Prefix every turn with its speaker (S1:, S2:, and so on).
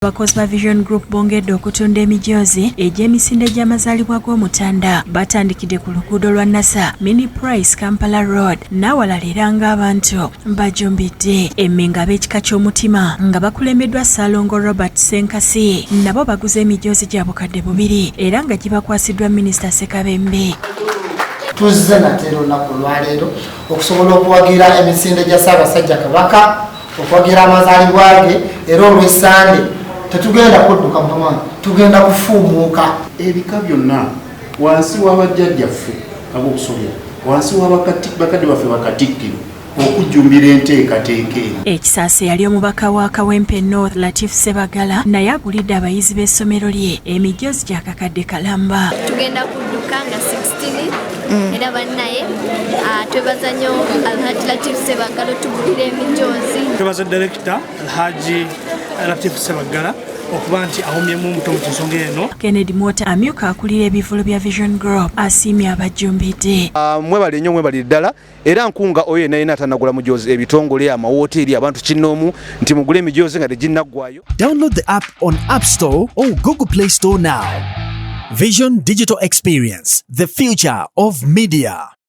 S1: Abakozi ba Vision Group bongedde okutunda emijoozi egy'emisinde gy'amazaalibwa g'Omutanda batandikidde ku luguudo lwa Nasa Mini Price Kampala Road n'awalala era ng'abantu bajumbidde emmenga ab'ekika ky'omutima nga bakulembeddwa Ssaalongo Robert Senkasi nabo baguze emijoozi gya bukadde 2 era nga gibakwasiddwa Minisita Ssekabembe.
S2: Tuzze nate olunaku lwaleero okusobola okuwagira emisinde gya Ssaabasajja Kabaka okuwagira amazaalibwa ge era olw'Essande tetugenda kudduka mama tugenda kufuumuuka
S3: ebika byonna wansi w'abajjajjaffe ab'okusobya wansi w'abakadde baffe bakatikkiro okujjumbira enteekateeka eno.
S1: Ekisaase yali omubaka wa Kawempe North Latif Sebagala naye agulidde abayizi b'essomero lye emijoozi gya kakadde kalamba.
S4: Tugenda kudduka nga 16 era bannaye twebaza nnyo Alhaji Latif Sebagala tugulira emijoozi.
S5: Twebaza Director Alhaji Latif Sebagala okuba nti awumyemu omuto mu nsonga eno.
S1: Kennedy Mota amyuka akulira ebivulo bya Vision Group asiimye abajjumbidde.
S6: Mwebale nnyo mwebali ddala era nkunga oyo yenna atanagula mujoozi ebitongole amawoteeri abantu kinnoomu nti mugule emijoozi nga teginnaggwayo.
S7: Download the app on App Store or Google Play Store now. Vision Digital Experience, the future of media.